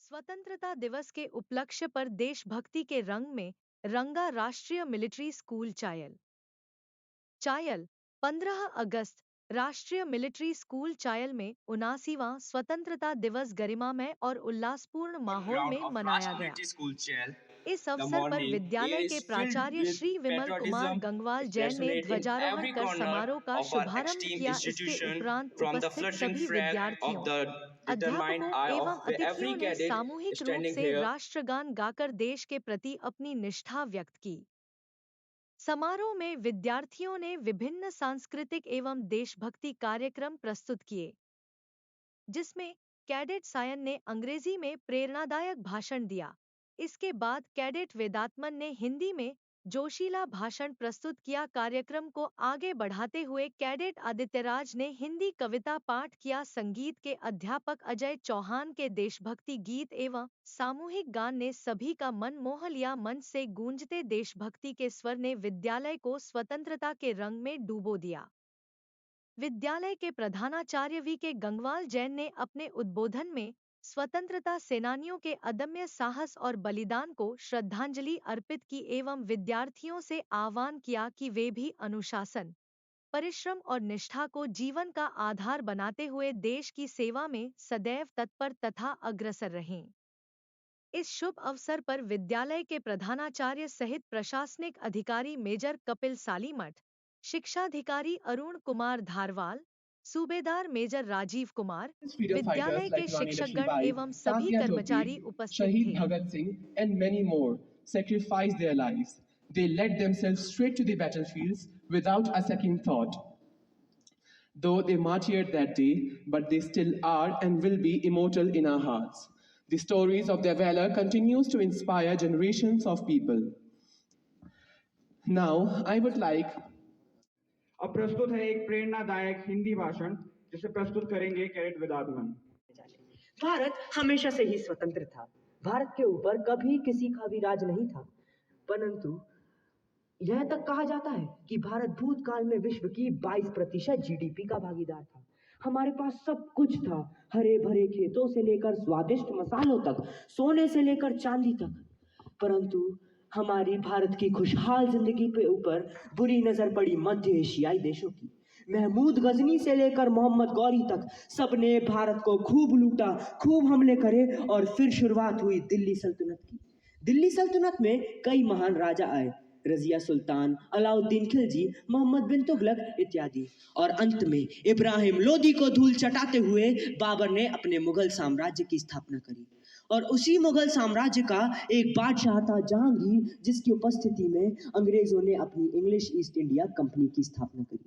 स्वतंत्रता दिवस के उपलक्ष्य पर देशभक्ति के रंग में रंगा राष्ट्रीय मिलिट्री स्कूल चायल। चायल 15 अगस्त राष्ट्रीय मिलिट्री स्कूल चायल में 79वां स्वतंत्रता दिवस गरिमामय और उल्लासपूर्ण माहौल में मनाया गया। इस अवसर पर विद्यालय के प्राचार्य श्री विमल कुमार गंगवाल जैन ने ध्वजारोहण कर समारोह का शुभारंभ किया। इसके उपरांत उपस्थित सभी विद्यार्थियों, अध्यापकों एवं अतिथियों ने सामूहिक रूप से राष्ट्रगान गाकर देश के प्रति अपनी निष्ठा व्यक्त की। समारोह में विद्यार्थियों ने विभिन्न सांस्कृतिक एवं देशभक्ति कार्यक्रम प्रस्तुत किए, जिसमें कैडेट सायन ने अंग्रेजी में प्रेरणादायक भाषण दिया। इसके बाद कैडेट वेदात्मन ने हिंदी में जोशीला भाषण प्रस्तुत किया। कार्यक्रम को आगे बढ़ाते हुए कैडेट आदित्यराज ने हिंदी कविता पाठ किया। संगीत के अध्यापक अजय चौहान के देशभक्ति गीत एवं सामूहिक गान ने सभी का मन मोह लिया। मंच से गूंजते देशभक्ति के स्वर ने विद्यालय को स्वतंत्रता के रंग में डूबो दिया। विद्यालय के प्रधानाचार्य वी के गंगवाल जैन ने अपने उद्बोधन में स्वतंत्रता सेनानियों के अदम्य साहस और बलिदान को श्रद्धांजलि अर्पित की एवं विद्यार्थियों से आह्वान किया कि वे भी अनुशासन, परिश्रम और निष्ठा को जीवन का आधार बनाते हुए देश की सेवा में सदैव तत्पर तथा अग्रसर रहें। इस शुभ अवसर पर विद्यालय के प्रधानाचार्य सहित प्रशासनिक अधिकारी मेजर कपिल सालीमठ, शिक्षाधिकारी अरुण कुमार धारवाल, सूबेदार मेजर राजीव कुमार, विद्यालय के शिक्षकगण एवं सभी कर्मचारी उपस्थित थे। Shaheed Bhagat Singh and many more sacrificed their lives. They led themselves straight to the battlefields without a second thought. Though they martyred that day, but they still are and will be immortal in our hearts. The stories of their valor continues to inspire generations of people. Now, I would like अब प्रस्तुत है एक प्रेरणादायक हिंदी भाषण जिसे प्रस्तुत करेंगे cadet वेदात्मन। Bharat हमेशा से ही स्वतंत्र था। भारत के ऊपर कभी किसी का भी राज नहीं था, परंतु यह तक कहा जाता है कि भारत भूतकाल में विश्व की 22% जीडीपी का भागीदार था। हमारे पास सब कुछ था, हरे भरे खेतों से लेकर स्वादिष्ट मसालों तक, सोने से लेकर चांदी तक। परंतु हमारी भारत की खुशहाल जिंदगी पे ऊपर बुरी नजर पड़ी मध्य एशियाई देशों की। महमूद गजनी से लेकर मोहम्मद गौरी तक सबने भारत को खूब लूटा, खूब हमले करे और फिर शुरुआत हुई दिल्ली सल्तनत की। दिल्ली सल्तनत में कई महान राजा आए, रजिया सुल्तान, अलाउद्दीन खिलजी, मोहम्मद बिन तुगलक इत्यादि, और अंत में इब्राहिम लोदी को धूल चटाते हुए बाबर ने अपने मुगल साम्राज्य की स्थापना करी। और उसी मुगल साम्राज्य का एक बादशाह था जहांगीर, जिसकी उपस्थिति में अंग्रेजों ने अपनी इंग्लिश ईस्ट इंडिया कंपनी की स्थापना करी।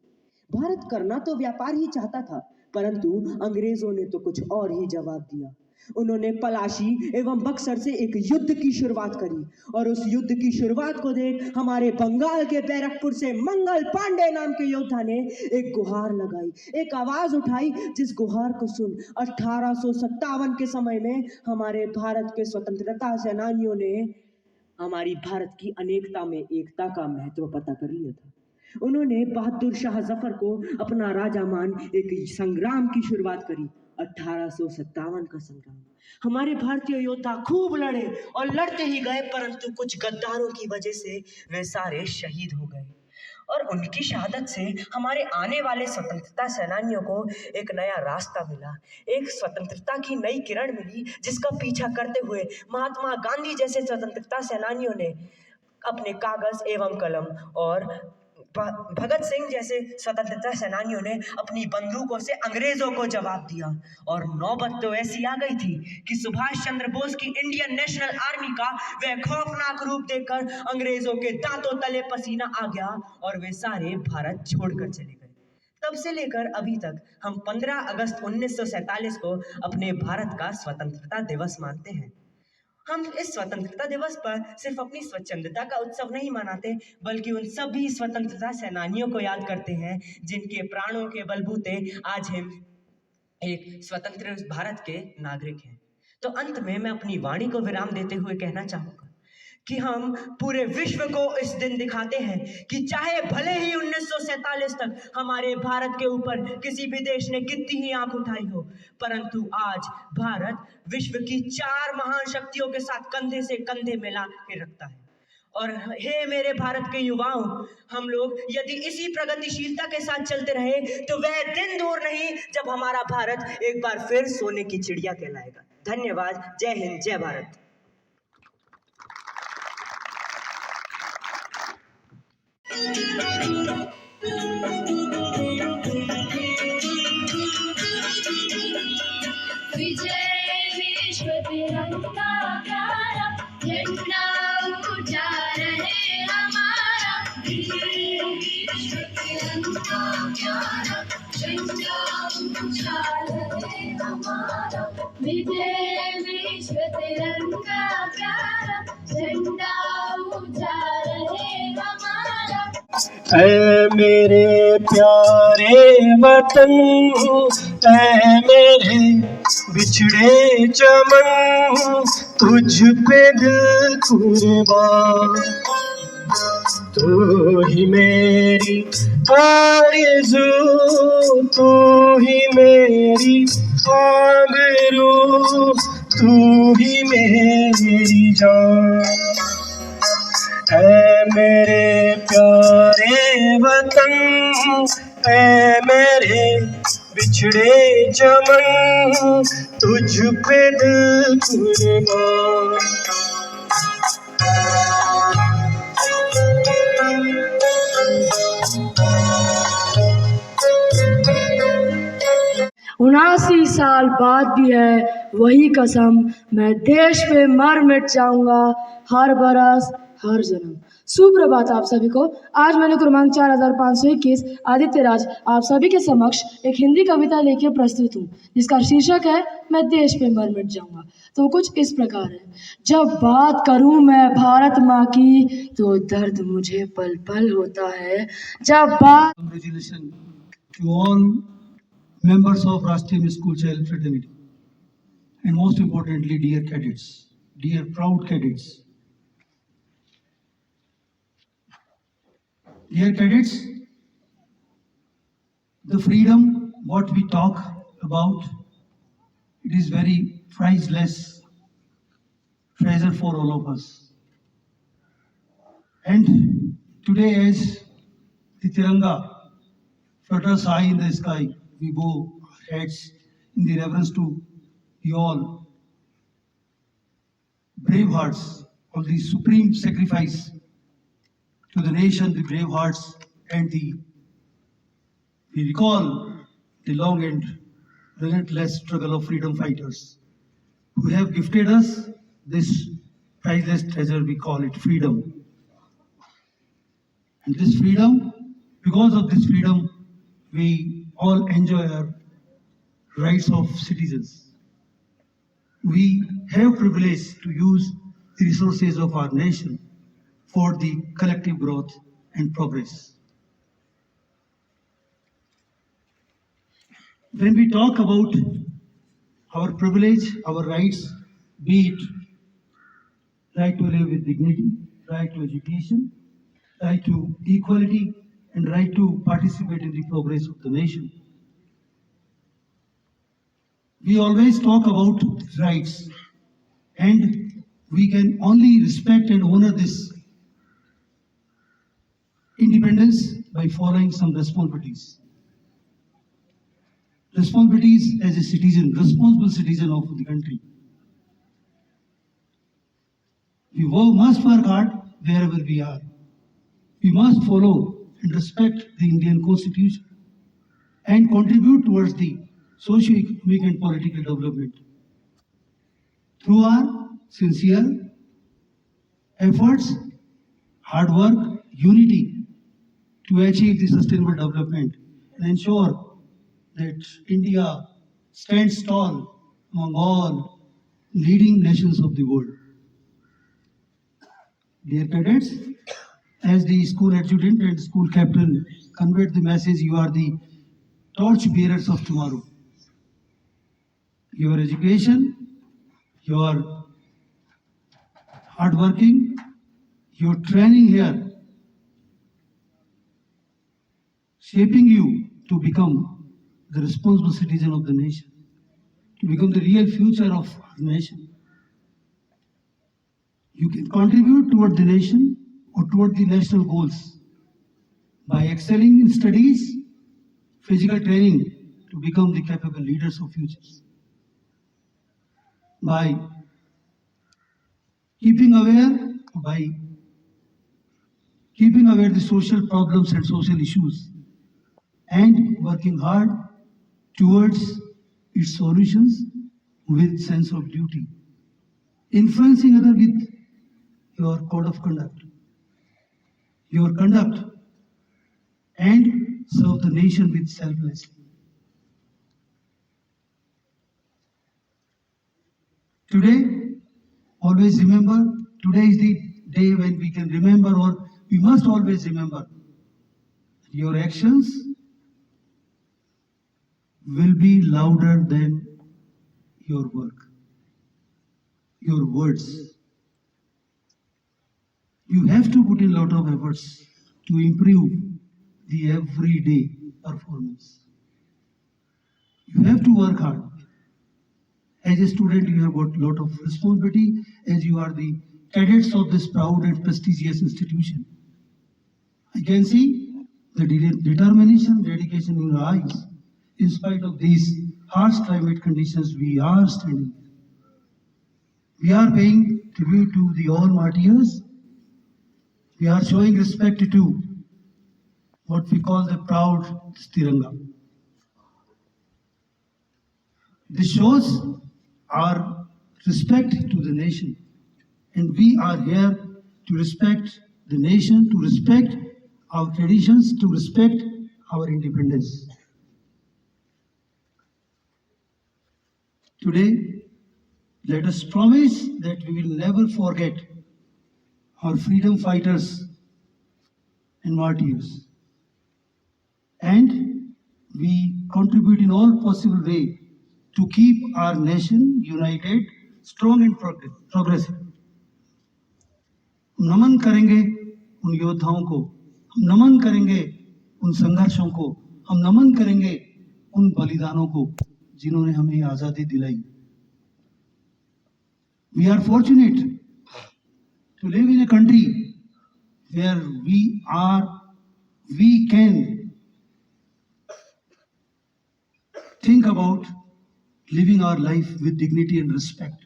भारत करना तो व्यापार ही चाहता था, परंतु अंग्रेजों ने तो कुछ और ही जवाब दिया। उन्होंने पलाशी एवं बक्सर से एक युद्ध की शुरुआत करी, और उस युद्ध की शुरुआत को देख हमारे बंगाल के बैरकपुर से मंगल पांडे नाम के योद्धा ने एक गुहार लगाई, एक आवाज उठाई, जिस गुहार को सुन 1857 के समय में हमारे भारत के स्वतंत्रता सेनानियों ने हमारी भारत की अनेकता में एकता का महत्व पता कर लिया था। उन्होंने बहादुर शाह जफर को अपना राजा मान एक संग्राम की शुरुआत करी, 1857 का संग्राम। हमारे भारतीय योद्धा खूब लड़े और लड़ते ही गए, परंतु कुछ गद्दारों की वजह से वे सारे शहीद हो गए। और उनकी शहादत से हमारे आने वाले स्वतंत्रता सेनानियों को एक नया रास्ता मिला, एक स्वतंत्रता की नई किरण मिली, जिसका पीछा करते हुए महात्मा गांधी जैसे स्वतंत्रता सेनानियों ने अपने कागज एवं कलम और भगत सिंह जैसे स्वतंत्रता सेनानियों ने अपनी बंदूकों से अंग्रेजों को जवाब दिया। और नौबत तो ऐसी आ गई थी कि सुभाष चंद्र बोस की इंडियन नेशनल आर्मी का वह खौफनाक रूप देखकर अंग्रेजों के दांतों तले पसीना आ गया और वे सारे भारत छोड़कर चले गए। तब से लेकर अभी तक हम 15 अगस्त 1947 को अपने भारत का स्वतंत्रता दिवस मानते हैं। हम इस स्वतंत्रता दिवस पर सिर्फ अपनी स्वच्छंदता का उत्सव नहीं मनाते, बल्कि उन सभी स्वतंत्रता सेनानियों को याद करते हैं जिनके प्राणों के बलबूते आज हम एक स्वतंत्र भारत के नागरिक हैं। तो अंत में मैं अपनी वाणी को विराम देते हुए कहना चाहूंगा कि हम पूरे विश्व को इस दिन दिखाते हैं कि चाहे भले ही 1947 तक हमारे भारत के ऊपर किसी भी देश ने कितनी ही आंख उठाई हो, परंतु आज भारत विश्व की 4 महान शक्तियों के साथ कंधे से कंधे मिला के रखता है। और हे मेरे भारत के युवाओं, हम लोग यदि इसी प्रगतिशीलता के साथ चलते रहे तो वह दिन दूर नहीं जब हमारा भारत एक बार फिर सोने की चिड़िया कहलाएगा। धन्यवाद। जय हिंद, जय भारत। विजय विश्व तिरंगा प्यारा, झंडा ऊंचा रहे हमारा। विजय विश्व तिरंगा प्यारा, झंडा ऊंचा रहे हमारा। विजय विश्व तिरंगा प्यारा, झंडा ऊंचा रहे हमारा। ऐ मेरे प्यारे वतन, ऐ मेरे बिछड़े चमन, तुझ पे दिल कुर्बान। तू ही मेरी आरज़ू, तू ही मेरी आबरू, तू ही मेरी जान। ऐ मेरे प्यारे वतन, ऐ मेरे बिछड़े चमन, तुझ पे दिल कुर्बान। उनासी साल बाद भी है वही कसम, मैं देश पे मर मिट जाऊंगा हर बरस हर जन्म। सुप्रभात आप सभी को। आज मैंने क्रमांक 4521 आदित्य राज आप सभी के समक्ष एक हिंदी कविता लेके प्रस्तुत हूँ, जिसका शीर्षक है मैं देश पे मर मिट जाऊंगा। तो कुछ इस प्रकार है। जब बात करूं मैं भारत माँ की तो दर्द मुझे पल पल होता है। जब बात Congratulations to all members of Rashtriya School Child Fraternity, and most importantly, dear cadets, dear proud cadets. Dear cadets, the freedom what we talk about, it is very priceless treasure for all of us. And today, as the Tiranga flutters high in the sky, we bow our heads in the reverence to you all brave hearts of the supreme sacrifice to the nation, the brave hearts, and we recall the long and relentless struggle of freedom fighters who have gifted us this priceless treasure. We call it freedom. And this freedom, because of this freedom, we all enjoy our rights of citizens. We have privilege to use the resources of our nation for the collective growth and progress. When we talk about our privilege, our rights, be it right to live with dignity, right to education, right to equality, and right to participate in the progress of the nation. We always talk about rights, and we can only respect and honor this independence by following some responsibilities. Responsibilities as a citizen, responsible citizen of the country. We must work hard wherever we are. We must follow and respect the Indian Constitution and contribute towards the socio-economic and political development through our sincere efforts, hard work, unity to achieve the sustainable development and ensure that India stands tall among all leading nations of the world. Dear cadets, as the school adjutant and school captain conveyed the message, you are the torch bearers of tomorrow. Your education, your hard working, your training here, shaping you to become the responsible citizen of the nation, to become the real future of our nation. You can contribute toward the nation or toward the national goals by excelling in studies, physical training to become the capable leaders of futures, by keeping aware the social problems and social issues and working hard towards its solutions with sense of duty, influencing others with your code of conduct, your conduct, and serve the nation with selflessness. Today, always remember, today is the day when we can remember, or we must always remember, your actions will be louder than your work, your words. You have to put in a lot of efforts to improve the everyday performance. You have to work hard. As a student, you have got a lot of responsibility as you are the cadets of this proud and prestigious institution. I can see the determination, dedication in your eyes. In spite of these harsh climate conditions, we are standing. We are paying tribute to the all martyrs. We are showing respect to what we call the proud Tiranga. This shows our respect to the nation, and we are here to respect the nation, to respect our traditions, to respect our independence. Today, let us promise that we will never forget our freedom fighters and martyrs, and we contribute in all possible way to keep our nation united, strong and progressive. हम नमन करेंगे उन योद्धाओं को, हम नमन करेंगे उन संघर्षों को, हम नमन करेंगे उन बलिदानों को जिन्होंने हमें आजादी दिलाई. We are fortunate to live in a country where we can think about living our life with dignity and respect.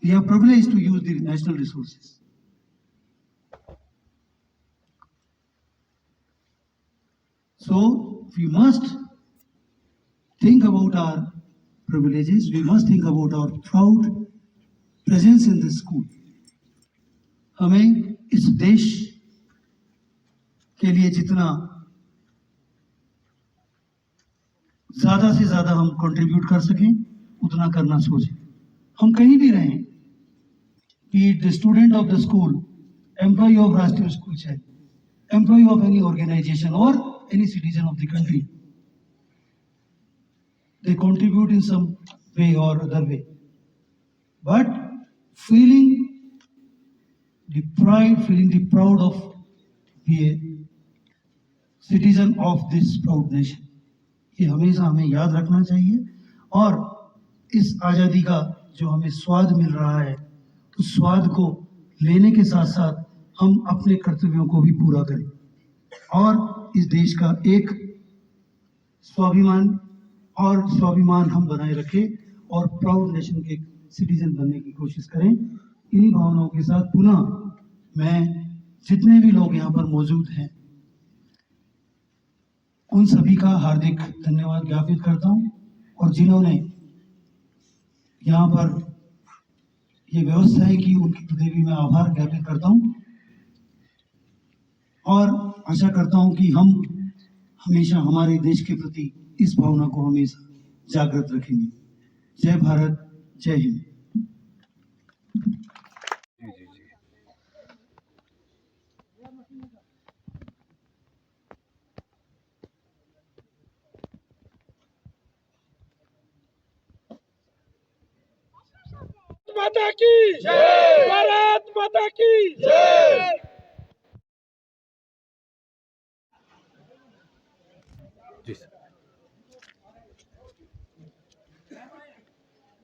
We are privileged to use the national resources. So we must think about our privileges. We must think about our proud presence in this school. हमें इस देश के लिए जितना ज्यादा से ज्यादा हम कंट्रीब्यूट कर सकें उतना करना सोचें. हम कहीं भी रहें, be it the student of the school, employee of Rashtriya School Chai, employee of any organization or any citizen of the country, they contribute in some way or other way. But feeling the pride, feeling the proud of being a citizen of this proud nation, ये हमेशा हमें याद रखना चाहिए और इस आज़ादी का जो हमें स्वाद मिल रहा है, उस स्वाद को लेने के साथ साथ हम अपने कर्तव्यों को भी पूरा करें और इस देश का एक स्वाभिमान हम बनाए रखें और प्राउड नेशन के सिटीजन बनने की कोशिश करें। इन्हीं भावनाओं के साथ पुनः मैं जितने भी लोग यहाँ पर मौजूद हैं उन सभी का हार्दिक धन्यवाद ज्ञापित करता हूँ और जिन्होंने यहाँ पर ये व्यवस्थाएं की उनके प्रति भी मैं आभार ज्ञापित करता हूँ और आशा करता हूँ कि हम हमेशा हमारे देश के प्रति इस भावना को हमेशा जागृत रखेंगे। जय भारत, जय हिंद। माता की जय, भारत माता की जय। जी सर।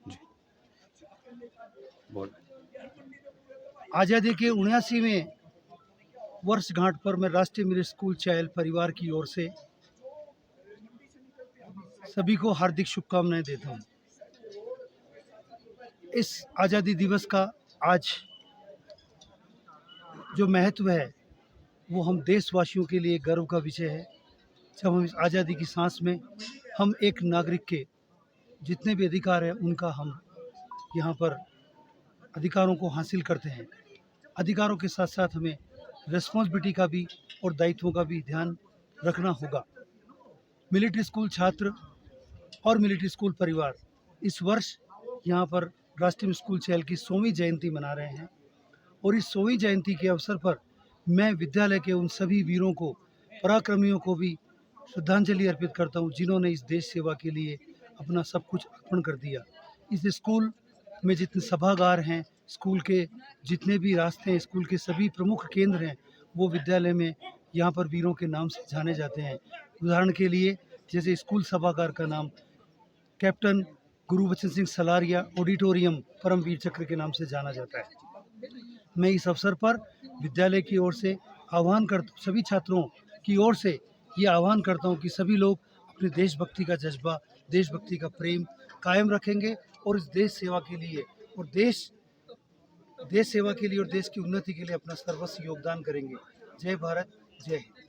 जी बोल। आज़ादी के 79वें वर्षगांठ पर मैं राष्ट्रीय मिलिट्री स्कूल चायल परिवार की ओर से सभी को हार्दिक शुभकामनाएं देता हूं। इस आज़ादी दिवस का आज जो महत्व है वो हम देशवासियों के लिए गर्व का विषय है। जब हम इस आज़ादी की सांस में हम एक नागरिक के जितने भी अधिकार हैं उनका हम यहाँ पर अधिकारों को हासिल करते हैं। अधिकारों के साथ साथ हमें रिस्पॉन्सिबिलिटी का भी और दायित्वों का भी ध्यान रखना होगा। मिलिट्री स्कूल छात्र और मिलिट्री स्कूल परिवार इस वर्ष यहाँ पर राष्ट्रीय स्कूल चायल की 100वीं जयंती मना रहे हैं और इस 100वीं जयंती के अवसर पर मैं विद्यालय के उन सभी वीरों को, पराक्रमियों को भी श्रद्धांजलि अर्पित करता हूँ जिन्होंने इस देश सेवा के लिए अपना सब कुछ अर्पण कर दिया। इस स्कूल में जितने सभागार हैं, स्कूल के जितने भी रास्ते हैं, स्कूल के सभी प्रमुख केंद्र हैं, वो विद्यालय में यहाँ पर वीरों के नाम से जाने जाते हैं। उदाहरण के लिए जैसे स्कूल सभागार का नाम कैप्टन गुरुबचन सिंह सलारिया ऑडिटोरियम परमवीर चक्र के नाम से जाना जाता है। मैं इस अवसर पर विद्यालय की ओर से सभी छात्रों की ओर से ये आह्वान करता हूँ कि सभी लोग अपने देशभक्ति का जज्बा, देशभक्ति का प्रेम कायम रखेंगे और इस देश सेवा के लिए और देश सेवा के लिए और देश की उन्नति के लिए अपना सर्वस्व योगदान करेंगे। जय भारत, जय हिंद।